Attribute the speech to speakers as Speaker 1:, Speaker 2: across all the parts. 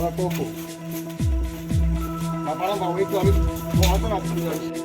Speaker 1: আমার কোকো বাবা বাবা একটু আমি হয়তো না তুমি জানিস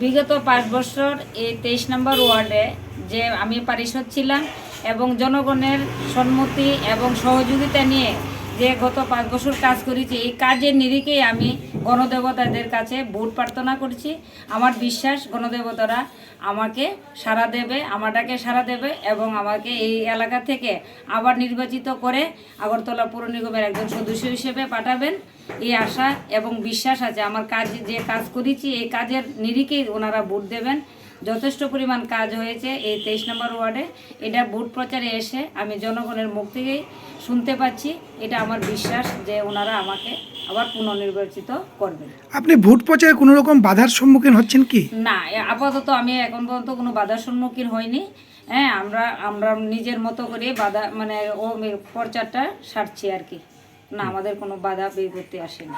Speaker 2: বিগত 5 বছর এই 23 নম্বর ওয়ার্ডে যে আমি পারিষদ ছিলাম এবং জনগণের সম্মতি এবং সহযোগিতা নিয়ে যে গত 5 বছর কাজ করেছি, এই কাজের নিরিখেই আমি গণদেবতাদের কাছে ভোট প্রার্থনা করছি। আমার বিশ্বাস গণদেবতারা আমাকে সাড়া দেবে, আমার ডাকে সাড়া দেবে এবং আমাকে এই এলাকা থেকে আবার নির্বাচিত করে আগরতলা পৌর নিগমের একজন সদস্য হিসেবে পাঠাবেন, এই আশা এবং বিশ্বাস আছে। আমার কাজ যে কাজ করেছি এই কাজের নিরিখেই ওনারা ভোট দেবেন। যথেষ্ট পরিমাণ কাজ হয়েছে এই 23 নম্বর ওয়ার্ডে। এটা ভোট প্রচারে এসে আমি জনগণের মুখ থেকেই শুনতে পাচ্ছি। এটা আমার বিশ্বাস যে ওনারা আমাকে আবার পুনর্নির্বাচিত করবেন।
Speaker 3: আপনি ভোট প্রচারে কোনো রকম বাধার সম্মুখীন হচ্ছেন কি?
Speaker 2: না, আপাতত আমি এখন পর্যন্ত কোনো বাধার সম্মুখীন হইনি। হ্যাঁ, আমরা নিজের মতো করে বাধা মানে ও প্রচারটা সারছি আর কি। না, আমাদের কোনো বাধা বিপত্তি আসেনি।